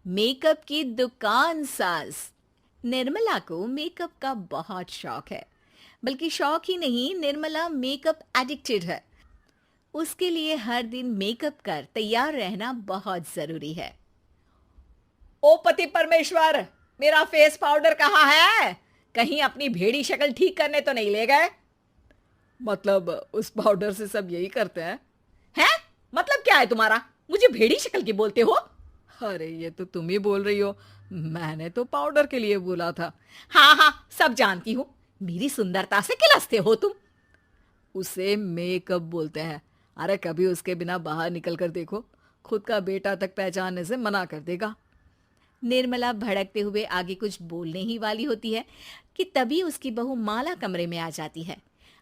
Makeup की दुकान साज। निर्मला को मेकअप का बहुत शौक है। बल्कि शौक ही नहीं, निर्मला मेकअप एडिक्टेड है। उसके लिए हर दिन मेकअप कर तैयार रहना बहुत जरूरी है। ओ पति परमेश्वर, मेरा फेस पाउडर कहाँ है? कहीं अपनी भेड़ी शक्ल ठीक करने तो नहीं ले गए? मतलब उस पाउडर से सब यही करते हैं? हैं? मतलब क्या है तुम्हारा? मुझे भेड़ी शक्ल की बोलते हो? अरे ये तो तुम ही बोल रही हो, मैंने तो पाउडर के लिए बोला था। हाँ हाँ, सब जानती हूँ। मेरी सुंदरता से किलसते हो तुम। उसे मेकअप बोलते हैं। अरे कभी उसके बिना बाहर निकल कर देखो, खुद का बेटा तक पहचानने से मना कर देगा। निर्मला भड़कते हुए आगे कुछ बोलने ही वाली होती है कि तभी उसकी बहू माला कमरे में आ जाती है।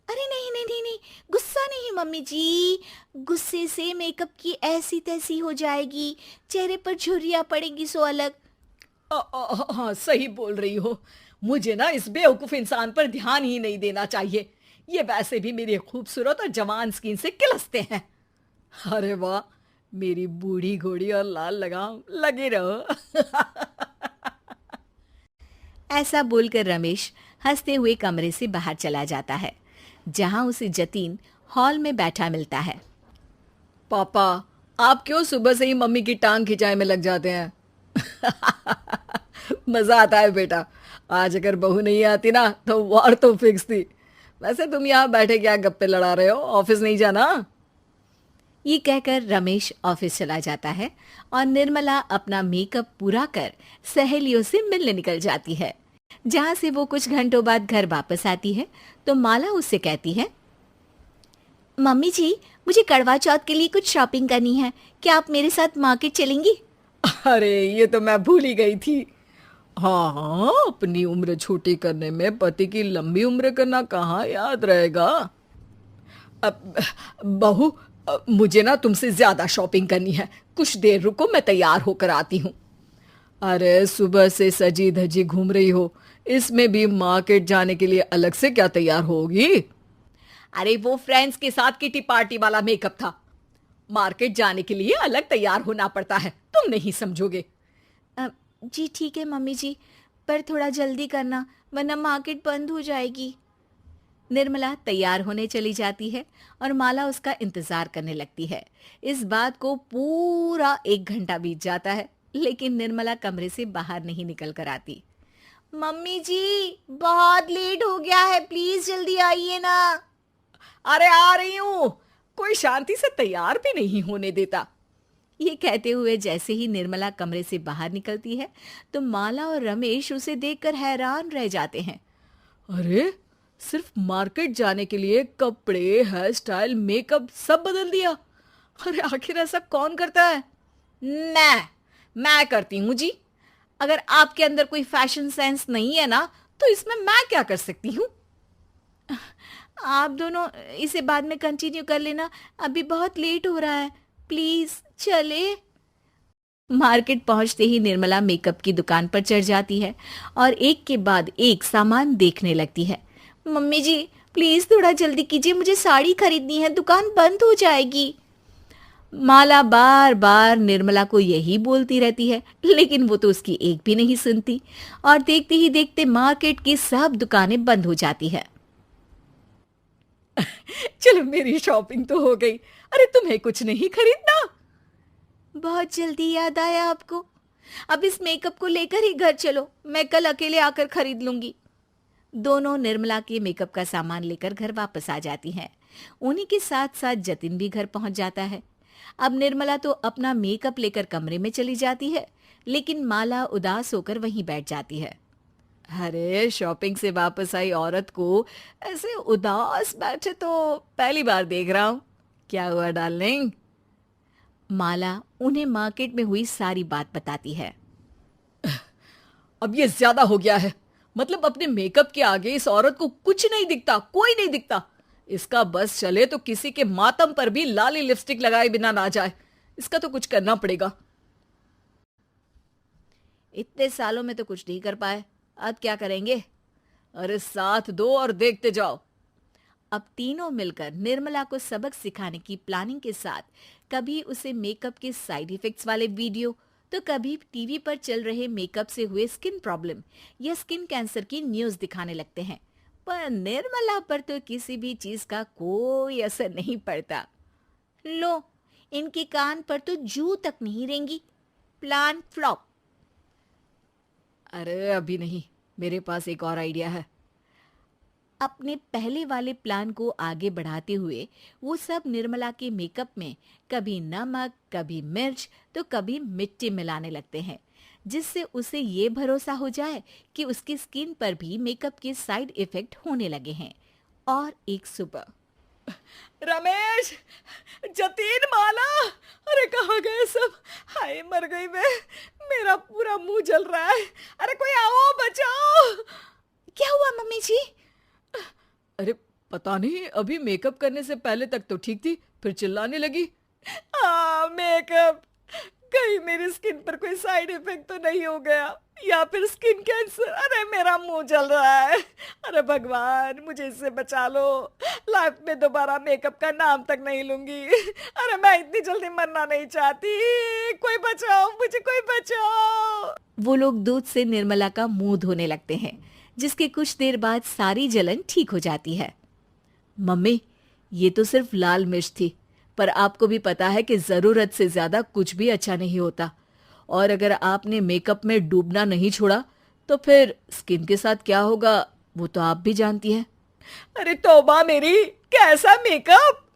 अरे नहीं नहीं नहीं नहीं, गुस्सा नहीं मम्मी जी। गुस्से से मेकअप की ऐसी तैसी हो जाएगी, चेहरे पर झुर्रियां पड़ेंगी सो अलग। हाँ सही बोल रही हो। मुझे ना इस बेवकूफ इंसान पर ध्यान ही नहीं देना चाहिए। ये वैसे भी मेरी खूबसूरत और जवान स्किन से किलसते हैं। अरे वाह, मेरी बूढ़ी घोड़ी और लाल लगाम, लगे रहो। ऐसा बोलकर रमेश हंसते हुए कमरे से बाहर चला जाता है, जहां उसे जतीन हॉल में बैठा मिलता है। पापा, आप क्यों सुबह से ही मम्मी की टांग खिंचाई में लग जाते हैं? मजा आता है बेटा। आज अगर बहू नहीं आती ना तो वार तो फिक्स थी। वैसे तुम यहाँ बैठे क्या गप्पे लड़ा रहे हो? ऑफिस नहीं जाना? ये कहकर रमेश ऑफिस चला जाता है और निर्मला अपना मेकअप पूरा कर सहेलियों से मिलने निकल जाती है। जहां से वो कुछ घंटों बाद घर वापस आती है तो माला उससे कहती है, मम्मी जी, मुझे करवा चौथ के लिए कुछ शॉपिंग करनी है। क्या आप मेरे साथ मार्केट चलेंगी? अरे ये तो मैं भूल ही गई थी। हाँ हाँ, अपनी उम्र छोटी करने में पति की लंबी उम्र करना कहाँ याद रहेगा। अब बहू, मुझे ना तुमसे ज्यादा शॉपिंग करनी है। कुछ देर रुको, मैं तैयार होकर आती हूँ। अरे सुबह से सजी धजी घूम रही हो, इसमें भी मार्केट जाने के लिए अलग से क्या तैयार होगी? अरे वो फ्रेंड्स के साथ किटी पार्टी वाला मेकअप था। मार्केट जाने के लिए अलग तैयार होना पड़ता है, तुम नहीं समझोगे। "अ, जी ठीक है मम्मी जी, पर थोड़ा जल्दी करना वरना मार्केट बंद हो जाएगी। निर्मला तैयार होने चली जाती है और माला उसका इंतजार करने लगती है। इस बात को पूरा 1 घंटा बीत जाता है, लेकिन निर्मला कमरे से बाहर नहीं निकल कर आती। मम्मी जी, बहुत लेट हो गया है, प्लीज जल्दी आइए ना। अरे आ रही हूं। कोई शांति से तैयार भी नहीं होने देता। ये कहते हुए जैसे ही निर्मला कमरे से बाहर निकलती है तो माला और रमेश उसे देखकर हैरान रह जाते हैं। अरे सिर्फ मार्केट जाने के लिए कपड़े, हेयर स्टाइल, मेकअप सब बदल दिया। अरे आखिर ऐसा कौन करता है? मैं करती हूँ जी। अगर आपके अंदर कोई फैशन सेंस नहीं है ना, तो इसमें मैं क्या कर सकती हूँ? आप दोनों इसे बाद में कंटिन्यू कर लेना, अभी बहुत लेट हो रहा है, प्लीज चले। मार्केट पहुंचते ही निर्मला मेकअप की दुकान पर चढ़ जाती है और एक के बाद एक सामान देखने लगती है। मम्मी जी, प्लीज थोड़ा जल्दी कीजिए, मुझे साड़ी खरीदनी है, दुकान बंद हो जाएगी। माला बार बार निर्मला को यही बोलती रहती है, लेकिन वो तो उसकी एक भी नहीं सुनती और देखते ही देखते मार्केट की सब दुकानें बंद हो जाती है। चलो मेरी शॉपिंग तो हो गई। अरे तुम्हें कुछ नहीं खरीदना? बहुत जल्दी याद आया आपको? अब इस मेकअप को लेकर ही घर चलो, मैं कल अकेले आकर खरीद लूंगी। दोनों निर्मला के मेकअप का सामान लेकर घर वापस आ जाती हैं। उन्हीं के साथ साथ जतिन भी घर पहुंच जाता है। अब निर्मला तो अपना मेकअप लेकर कमरे में चली जाती है, लेकिन माला उदास होकर वहीं बैठ जाती है। अरे शॉपिंग से वापस आई औरत को ऐसे उदास बैठे तो पहली बार देख रहा हूँ। क्या हुआ डार्लिंग? माला उन्हें मार्केट में हुई सारी बात बताती है। अब ये ज्यादा हो गया है। मतलब अपने मेकअप के आगे इस औरत को कुछ नहीं दिखता, कोई नहीं दिखता। इसका बस चले तो किसी के मातम पर भी लाली लिपस्टिक लगाए बिना ना जाए। इसका तो कुछ करना पड़ेगा। इतने सालों में तो कुछ नहीं कर पाए, अब क्या करेंगे? अरे साथ दो और देखते जाओ। अब तीनों मिलकर निर्मला को सबक सिखाने की प्लानिंग के साथ कभी उसे मेकअप के साइड इफेक्ट्स वाले वीडियो, तो कभी टीवी पर चल रहे मेकअप से हुए स्किन प्रॉब्लम या स्किन कैंसर की न्यूज दिखाने लगते हैं। पर निर्मला पर तो किसी भी चीज का कोई असर नहीं पड़ता। लो, इनके कान पर तो जू तक नहीं रेंगी। Plan flop. अरे अभी नहीं, मेरे पास एक और आइडिया है। अपने पहले वाले प्लान को आगे बढ़ाते हुए वो सब निर्मला के मेकअप में कभी नमक, कभी मिर्च तो कभी मिट्टी मिलाने लगते हैं, जिससे उसे ये भरोसा हो जाए कि उसकी स्किन पर भी मेकअप के साइड इफेक्ट होने लगे हैं। और एक सुबह, रमेश, जतीन, माला, अरे कहाँ गए सब? हाय मर गई मैं, मेरा पूरा मुंह जल रहा है। अरे कोई आओ, बचाओ। क्या हुआ मम्मी जी? अरे पता नहीं, अभी मेकअप करने से पहले तक तो ठीक थी, फिर चिल्लाने लगी। हाँ मेकअप, कहीं मेरी स्किन पर कोई साइड इफेक्ट तो नहीं हो गया, या फिर स्किन कैंसर। अरे मेरा मुंह जल रहा है। अरे भगवान, मुझे इससे बचा लो। लाइफ में दोबारा मेकअप का नाम तक नहीं लूंगी। अरे मैं इतनी जल्दी मरना नहीं चाहती। कोई बचाओ मुझे, कोई बचाओ। वो लोग दूध से निर्मला का मुंह धोने लगते हैं, जिसके कुछ देर बाद सारी जलन ठीक हो जाती है। मम्मी, ये तो सिर्फ लाल मिर्च थी, पर आपको भी पता है कि जरूरत से ज्यादा कुछ भी अच्छा नहीं होता। और अगर आपने मेकअप में डूबना नहीं छोड़ा तो फिर स्किन के साथ क्या होगा वो तो आप भी जानती हैं। अरे तौबा मेरी, कैसा मेकअप!